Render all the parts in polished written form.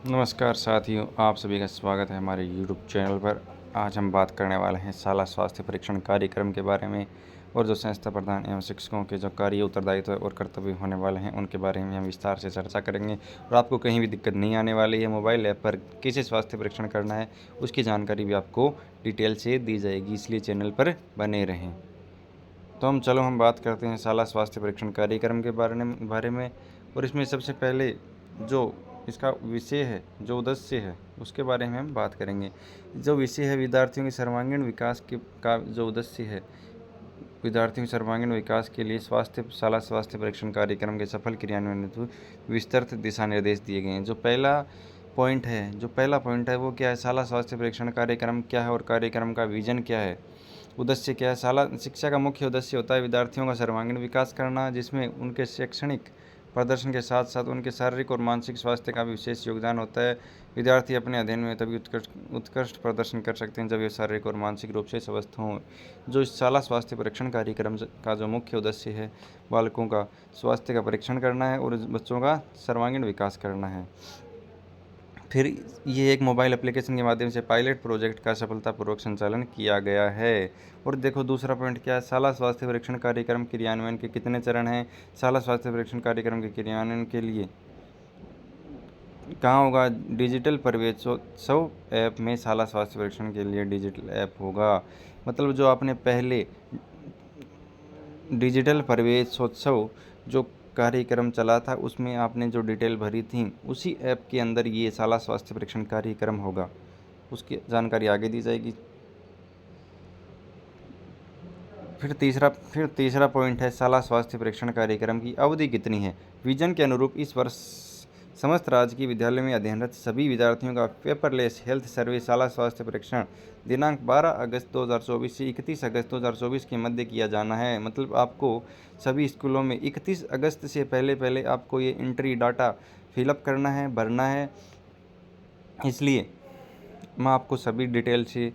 नमस्कार साथियों, आप सभी का स्वागत है हमारे YouTube चैनल पर। आज हम बात करने वाले हैं शाला स्वास्थ्य परीक्षण कार्यक्रम के बारे में और जो संस्था प्रधान एवं शिक्षकों के जो कार्य उत्तरदायित्व और कर्तव्य होने वाले हैं उनके बारे में हम विस्तार से चर्चा करेंगे। और आपको कहीं भी दिक्कत नहीं आने वाली है। मोबाइल ऐप पर कैसे स्वास्थ्य परीक्षण करना है उसकी जानकारी भी आपको डिटेल से दी जाएगी, इसलिए चैनल पर बने रहें। तो हम बात करते हैं शाला स्वास्थ्य परीक्षण कार्यक्रम के बारे में। और इसमें सबसे पहले जो इसका विषय है, जो उद्देश्य है, उसके बारे में हम बात करेंगे। जो विषय है विद्यार्थियों के सर्वांगीण विकास का जो उद्देश्य है, विद्यार्थियों के सर्वांगीण विकास के लिए शाला स्वास्थ्य परीक्षण कार्यक्रम के सफल क्रियान्वयन हेतु विस्तृत दिशा निर्देश दिए गए हैं। जो पहला पॉइंट है वो क्या है? शाला स्वास्थ्य परीक्षण कार्यक्रम क्या है और कार्यक्रम का विजन क्या है, उद्देश्य क्या है? शाला शिक्षा का मुख्य उद्देश्य होता है विद्यार्थियों का सर्वांगीण विकास करना, जिसमें उनके शैक्षणिक प्रदर्शन के साथ साथ उनके शारीरिक और मानसिक स्वास्थ्य का भी विशेष योगदान होता है। विद्यार्थी अपने अध्ययन में तभी उत्कृष्ट प्रदर्शन कर सकते हैं जब वे शारीरिक और मानसिक रूप से स्वस्थ हों। जो इस शाला स्वास्थ्य परीक्षण कार्यक्रम का जो मुख्य उद्देश्य है, बालकों का स्वास्थ्य का परीक्षण करना है और बच्चों का सर्वांगीण विकास करना है। फिर ये एक मोबाइल एप्लीकेशन के माध्यम से पायलट प्रोजेक्ट का सफलतापूर्वक संचालन किया गया है। और देखो दूसरा पॉइंट क्या है? शाला स्वास्थ्य परीक्षण कार्यक्रम क्रियान्वयन के कितने चरण हैं? शाला स्वास्थ्य परीक्षण कार्यक्रम के क्रियान्वयन के लिए कहाँ होगा? डिजिटल प्रवेशोत्सव ऐप में शाला स्वास्थ्य परीक्षण के लिए डिजिटल ऐप होगा। मतलब जो आपने पहले डिजिटल प्रवेशोत्सव जो कार्यक्रम चला था उसमें आपने जो डिटेल भरी थी, उसी ऐप के अंदर ये शाला स्वास्थ्य परीक्षण कार्यक्रम होगा, उसकी जानकारी आगे दी जाएगी। फिर तीसरा पॉइंट है शाला स्वास्थ्य परीक्षण कार्यक्रम की अवधि कितनी है? विजन के अनुरूप इस वर्ष समस्त राज्य की विद्यालय में अध्ययनरत सभी विद्यार्थियों का पेपरलेस हेल्थ सर्वे शाला स्वास्थ्य परीक्षण दिनांक 12 अगस्त 2024 से 31 अगस्त 2024 के मध्य किया जाना है। मतलब आपको सभी स्कूलों में 31 अगस्त से पहले आपको ये एंट्री डाटा फिलअप करना है, भरना है। इसलिए मैं आपको सभी डिटेल से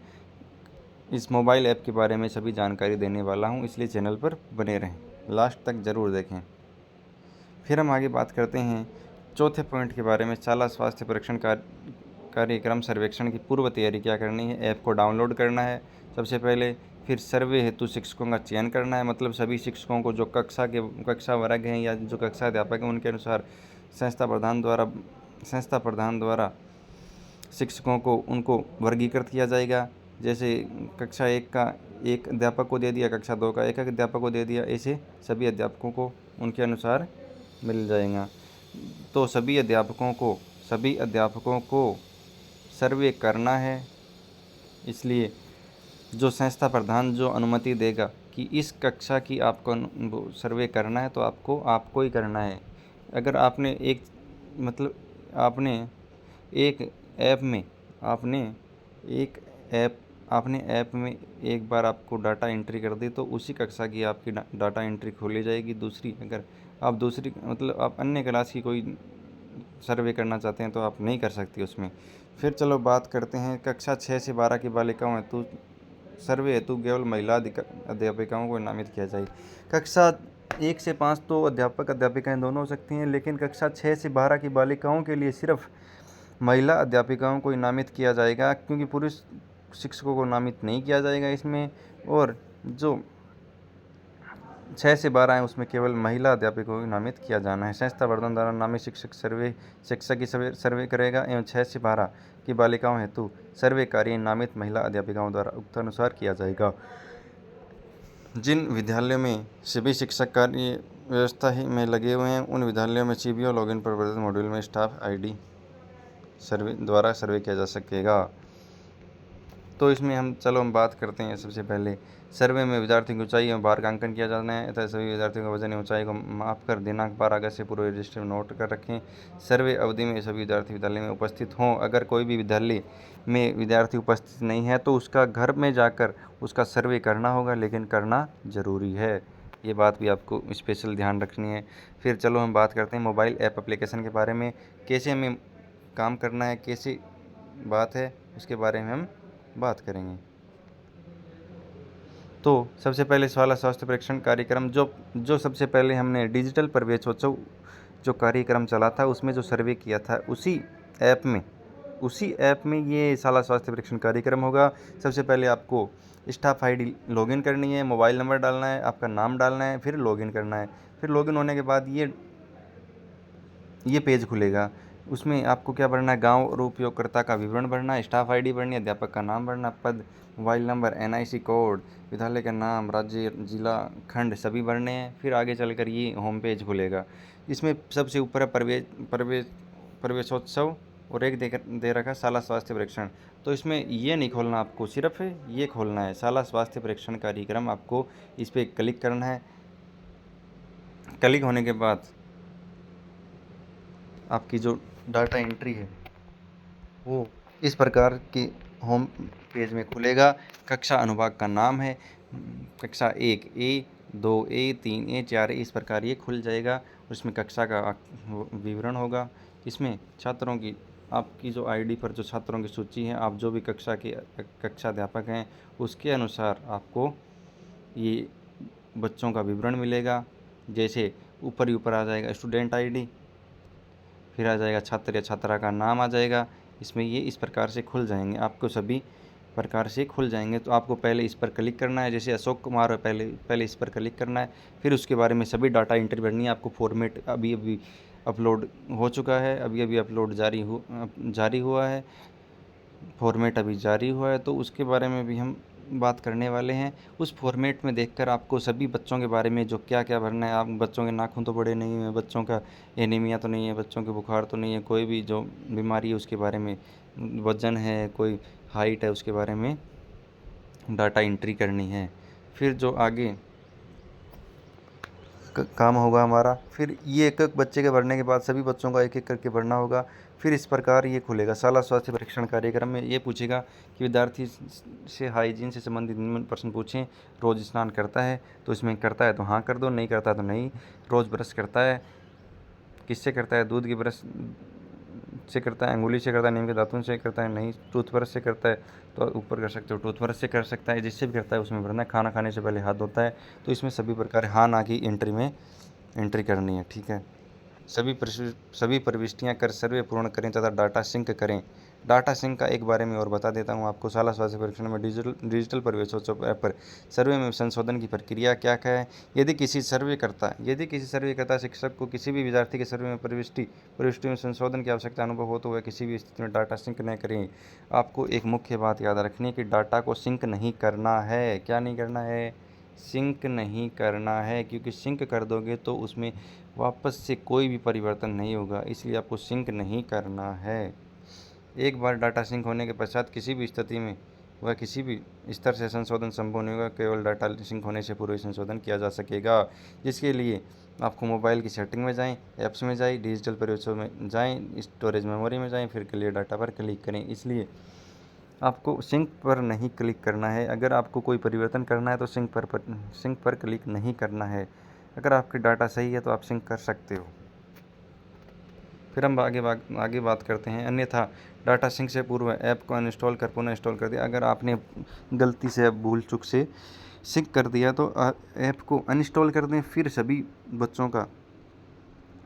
इस मोबाइल ऐप के बारे में सभी जानकारी देने वाला हूँ, इसलिए चैनल पर बने रहें, लास्ट तक ज़रूर देखें। फिर हम आगे बात करते हैं चौथे पॉइंट के बारे में। शाला स्वास्थ्य परीक्षण कार्यक्रम सर्वेक्षण की पूर्व तैयारी क्या करनी है? ऐप को डाउनलोड करना है सबसे पहले। फिर सर्वे हेतु शिक्षकों का चयन करना है। मतलब सभी शिक्षकों को जो कक्षा वर्ग हैं या जो कक्षा अध्यापक हैं उनके अनुसार संस्था प्रधान द्वारा शिक्षकों को उनको वर्गीकृत किया जाएगा। जैसे कक्षा 1 का एक अध्यापक को दे दिया, कक्षा 2 का एक अध्यापक को दे दिया, ऐसे सभी अध्यापकों को उनके अनुसार मिल जाएगा। तो सभी अध्यापकों को सर्वे करना है। इसलिए जो संस्था प्रधान जो अनुमति देगा कि इस कक्षा की आपको सर्वे करना है तो आपको ही करना है। अगर आपने ऐप में एक बार आपको डाटा एंट्री कर दी तो उसी कक्षा की आपकी डाटा एंट्री खोली जाएगी। अगर आप अन्य क्लास की कोई सर्वे करना चाहते हैं तो आप नहीं कर सकते उसमें। फिर चलो बात करते हैं कक्षा 6 से 12 की बालिकाओं हेतु सर्वे हेतु केवल महिला अध्यापिकाओं को नामित किया जाए। कक्षा 1 से 5 तो अध्यापक अध्यापिकाएं दोनों हो सकती हैं, लेकिन कक्षा 6 से 12 की बालिकाओं के लिए सिर्फ महिला अध्यापिकाओं को नामित किया जाएगा, क्योंकि पुरुष शिक्षकों को नामित नहीं किया जाएगा इसमें। और जो 6 से 12 है उसमें केवल महिला अध्यापकों को नामित किया जाना है। संस्था प्रधान द्वारा नामित शिक्षक की सर्वे करेगा एवं 6 से 12 की बालिकाओं हेतु सर्वे कार्य नामित महिला अध्यापिकाओं द्वारा उक्त अनुसार किया जाएगा। जिन विद्यालयों में सभी शिक्षक कार्य व्यवस्था ही में लगे हुए हैं उन विद्यालयों में सीबीओ लॉगिन पर प्रदत्त मॉड्यूल में स्टाफ आईडी द्वारा सर्वे किया जा सकेगा। तो इसमें हम बात करते हैं। सबसे पहले सर्वे में विद्यार्थियों की ऊंचाई एवं भार का अंकन किया जाना है तथा सभी विद्यार्थियों का वजन एवं ऊंचाई को माप कर दिनांक 12 अगस्त से पूर्व रजिस्टर में नोट कर रखें। सर्वे अवधि में सभी विद्यार्थी विद्यालय में उपस्थित हों। अगर कोई भी विद्यालय में विद्यार्थी उपस्थित नहीं है तो उसका घर में जाकर उसका सर्वे करना होगा, लेकिन करना ज़रूरी है। ये बात भी आपको स्पेशल ध्यान रखनी है। फिर चलो हम बात करते हैं मोबाइल ऐप एप्लीकेशन के बारे में। कैसे हमें काम करना है, कैसी बात है, उसके बारे में हम बात करेंगे। तो सबसे पहले शाला स्वास्थ्य परीक्षण कार्यक्रम जो सबसे पहले हमने डिजिटल प्रवेशोत्सव जो कार्यक्रम चला था उसमें जो सर्वे किया था, उसी ऐप में, उसी ऐप में ये शाला स्वास्थ्य परीक्षण कार्यक्रम होगा। सबसे पहले आपको स्टाफ आईडी लॉगिन करनी है, मोबाइल नंबर डालना है, आपका नाम डालना है, फिर लॉगिन करना है। फिर लॉगिन होने के बाद ये पेज खुलेगा। उसमें आपको क्या भरना है, गांव और उपयोगकर्ता का विवरण भरना है, स्टाफ आईडी भरनी है, अध्यापक का नाम भरना, पद, मोबाइल नंबर, एनआईसी कोड, विद्यालय का नाम, राज्य, जिला, खंड सभी भरने हैं। फिर आगे चलकर ये होम पेज खुलेगा। इसमें सबसे ऊपर है प्रवेशोत्सव और एक दे रखा है शाला स्वास्थ्य परीक्षण। तो इसमें ये नहीं खोलना आपको, सिर्फ ये खोलना है शाला स्वास्थ्य परीक्षण कार्यक्रम। आपको इस पर क्लिक करना है। क्लिक होने के बाद आपकी जो डाटा एंट्री है वो इस प्रकार के होम पेज में खुलेगा। कक्षा अनुभाग का नाम है, कक्षा 1A, 2A, 3A, 4A, इस प्रकार ये खुल जाएगा। उसमें कक्षा का विवरण होगा। इसमें छात्रों की, आपकी जो आईडी पर जो छात्रों की सूची है, आप जो भी कक्षा के कक्षा अध्यापक हैं उसके अनुसार आपको ये बच्चों का विवरण मिलेगा। जैसे ऊपर ही ऊपर आ जाएगा स्टूडेंट आईडी, फिर आ जाएगा छात्र या छात्रा का नाम आ जाएगा। इसमें ये इस प्रकार से खुल जाएंगे, आपको सभी प्रकार से खुल जाएंगे। तो आपको पहले इस पर क्लिक करना है, जैसे अशोक कुमार है, पहले इस पर क्लिक करना है। फिर उसके बारे में सभी डाटा एंट्री भरनी है। आपको फॉर्मेट अभी अपलोड हो चुका है, अभी अपलोड जारी हुआ है, फॉर्मेट अभी जारी हुआ है, तो उसके बारे में भी हम बात करने वाले हैं। उस फॉर्मेट में देखकर आपको सभी बच्चों के बारे में जो क्या क्या भरना है, आप बच्चों के नाखून तो बड़े नहीं हैं, बच्चों का एनीमिया तो नहीं है, बच्चों के बुखार तो नहीं है, कोई भी जो बीमारी है उसके बारे में, वजन है, कोई हाइट है, उसके बारे में डाटा एंट्री करनी है। फिर जो आगे काम होगा हमारा, फिर ये एक एक बच्चे के भरने के बाद सभी बच्चों का एक एक करके भरना होगा। फिर इस प्रकार ये खुलेगा। शाला स्वास्थ्य परीक्षण कार्यक्रम में ये पूछेगा कि विद्यार्थी से हाइजीन से संबंधित निम्न प्रश्न पूछें। रोज़ स्नान करता है, तो इसमें करता है तो हाँ कर दो, नहीं करता है तो नहीं। रोज़ ब्रश करता है, किससे करता है, दूध की ब्रश से करता है, अंगुली से करता है, नीम के दातुन से करता है, नहीं टूथब्रश से करता है तो ऊपर कर सकते हो, टूथब्रश से कर सकता है, जिससे भी करता है उसमें भरना है। खाना खाने से पहले हाथ धोता है, तो इसमें सभी प्रकार हाँ ना की एंट्री में एंट्री करनी है। ठीक है, सभी प्रविष्टियां कर सर्वे पूर्ण करें तथा डाटा सिंक करें। डाटा सिंक का एक बारे में और बता देता हूं आपको। शाला स्वास्थ्य परीक्षण में डिजिटल प्रवेशोत्सव ऐप पर सर्वे में संशोधन की प्रक्रिया क्या क्या है। यदि किसी सर्वेकर्ता शिक्षक को किसी भी विद्यार्थी के सर्वे में प्रविष्टि में संशोधन की आवश्यकता अनुभव हो तो वह किसी भी स्थिति में डाटा सिंक न करें। आपको एक मुख्य बात याद रखनी है कि डाटा को सिंक नहीं करना है। क्या नहीं करना है? सिंक नहीं करना है, क्योंकि सिंक कर दोगे तो उसमें वापस से कोई भी परिवर्तन नहीं होगा, इसलिए आपको सिंक नहीं करना है। एक बार डाटा सिंक होने के पश्चात किसी भी स्थिति में वह किसी भी स्तर से संशोधन संभव नहीं होगा, केवल डाटा सिंक होने से पूर्व संशोधन किया जा सकेगा। जिसके लिए आपको मोबाइल की सेटिंग में जाएं, ऐप्स में जाएं, डिजिटल प्रवेशों में जाएं, स्टोरेज मेमोरी में जाएं, फिर क्लियर डाटा पर क्लिक करें। इसलिए आपको सिंक पर नहीं क्लिक करना है। अगर आपको कोई परिवर्तन करना है तो सिंक पर क्लिक नहीं करना है। अगर आपकी डाटा सही है तो आप सिंक कर सकते हो। फिर हम आगे बात करते हैं। अन्यथा डाटा सिंक से पूर्व ऐप को अनइंस्टॉल कर पुनः इंस्टॉल कर दिया। अगर आपने गलती से भूल चूक से सिंक कर दिया तो ऐप को अनइंस्टॉल कर दें, फिर सभी बच्चों का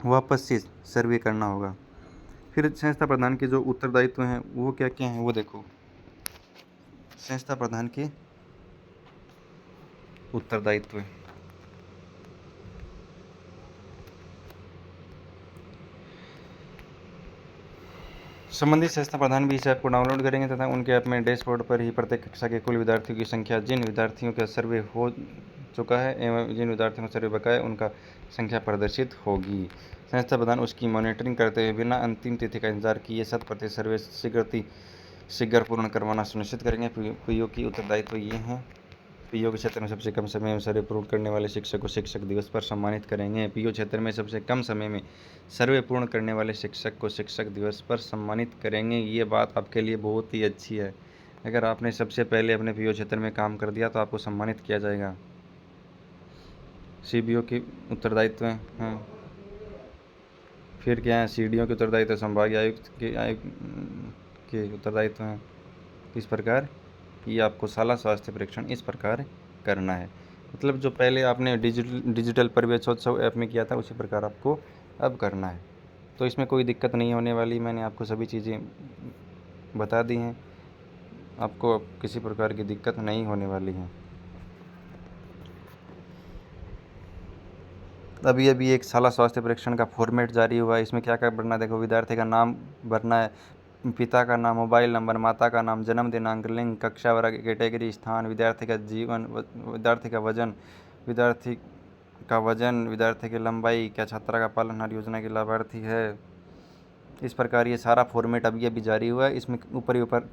वापस से सर्वे करना होगा। फिर संस्था प्रधान के जो उत्तरदायित्व हैं वो क्या क्या हैं वो देखो। संस्था प्रधान के उत्तरदायित्व, संबंधित संस्था प्रधान भी इस ऐप को डाउनलोड करेंगे तथा उनके ऐप में डैशबोर्ड पर ही प्रत्येक कक्षा के कुल विद्यार्थियों की संख्या, जिन विद्यार्थियों का सर्वे हो चुका है एवं जिन विद्यार्थियों का सर्वे बकाया है उनका संख्या प्रदर्शित होगी। संस्था प्रधान उसकी मॉनिटरिंग करते हुए बिना अंतिम तिथि का इंतजार किए 100% सर्वे शीघ्र पूर्ण करवाना सुनिश्चित करेंगे। पीओ की उत्तरदायित्व ये हैं। पीओ के क्षेत्र में सबसे कम समय में सर्वे पूर्ण करने वाले शिक्षक को शिक्षक दिवस पर सम्मानित करेंगे। पीओ क्षेत्र में सबसे कम समय में सर्वे पूर्ण करने वाले शिक्षक को शिक्षक दिवस पर सम्मानित करेंगे। ये बात आपके लिए बहुत ही अच्छी है। अगर आपने सबसे पहले अपने पीओ क्षेत्र में काम कर दिया तो आपको सम्मानित किया जाएगा। सीबीओ की उत्तरदायित्व हैं। फिर क्या है? सीडीओ के उत्तरदायित्व संभागीय आयुक्त के उत्तरदायित्व हैं। इस प्रकार ये आपको शाला स्वास्थ्य परीक्षण इस प्रकार करना है। मतलब जो पहले आपने डिजिटल प्रवेशोत्सव ऐप में किया था उसी प्रकार आपको अब करना है। तो इसमें कोई दिक्कत नहीं होने वाली, मैंने आपको सभी चीज़ें बता दी हैं, आपको अब किसी प्रकार की दिक्कत नहीं होने वाली है। अभी अभी एक शाला स्वास्थ्य परीक्षण का फॉर्मेट जारी हुआ है। इसमें क्या क्या भरना है देखो, विद्यार्थी का नाम भरना है, पिता का नाम, मोबाइल नंबर, माता का नाम, जन्म दिनांक, लिंग, कक्षा वर्ग, कैटेगरी, स्थान, विद्यार्थी का जीवन, विद्यार्थी का वजन, विद्यार्थी की लंबाई, क्या छात्रा का पालनहार योजना की लाभार्थी है। इस प्रकार ये सारा फॉर्मेट अभी अभी जारी हुआ है। इसमें ऊपर ही ऊपर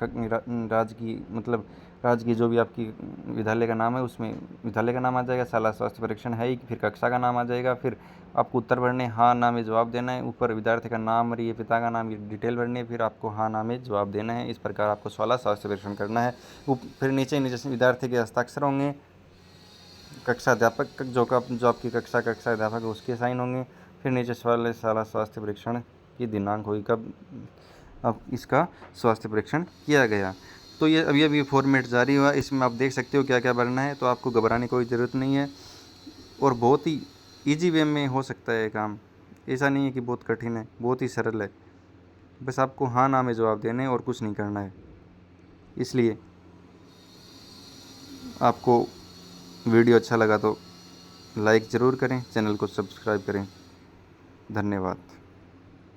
राज्य की मतलब राज्य की जो भी आपकी विद्यालय का नाम है उसमें विद्यालय का नाम आ जाएगा, शाला स्वास्थ्य परीक्षण है ही, फिर कक्षा का नाम आ जाएगा, फिर आपको उत्तर भरने, हाँ ना में जवाब देना है, ऊपर विद्यार्थी का नाम और ये पिता का नाम, ये डिटेल भरनी है, फिर आपको हाँ ना में जवाब देना है। इस प्रकार आपको शाला स्वास्थ्य परीक्षण करना है। फिर नीचे नीचे विद्यार्थी के हस्ताक्षर होंगे, कक्षा अध्यापक जो आपकी कक्षा अध्यापक है उसके साइन होंगे, फिर नीचे शाला स्वास्थ्य परीक्षण की दिनांक होगी, कब अब इसका स्वास्थ्य परीक्षण किया गया। तो ये अभी फॉर्मेट जारी हुआ, इसमें आप देख सकते हो क्या क्या भरना है, तो आपको घबराने की कोई ज़रूरत नहीं है और बहुत ही ईजी वे में हो सकता है ये काम। ऐसा नहीं है कि बहुत कठिन है, बहुत ही सरल है, बस आपको हाँ ना में जवाब देने हैं और कुछ नहीं करना है। इसलिए आपको वीडियो अच्छा लगा तो लाइक ज़रूर करें, चैनल को सब्सक्राइब करें। धन्यवाद।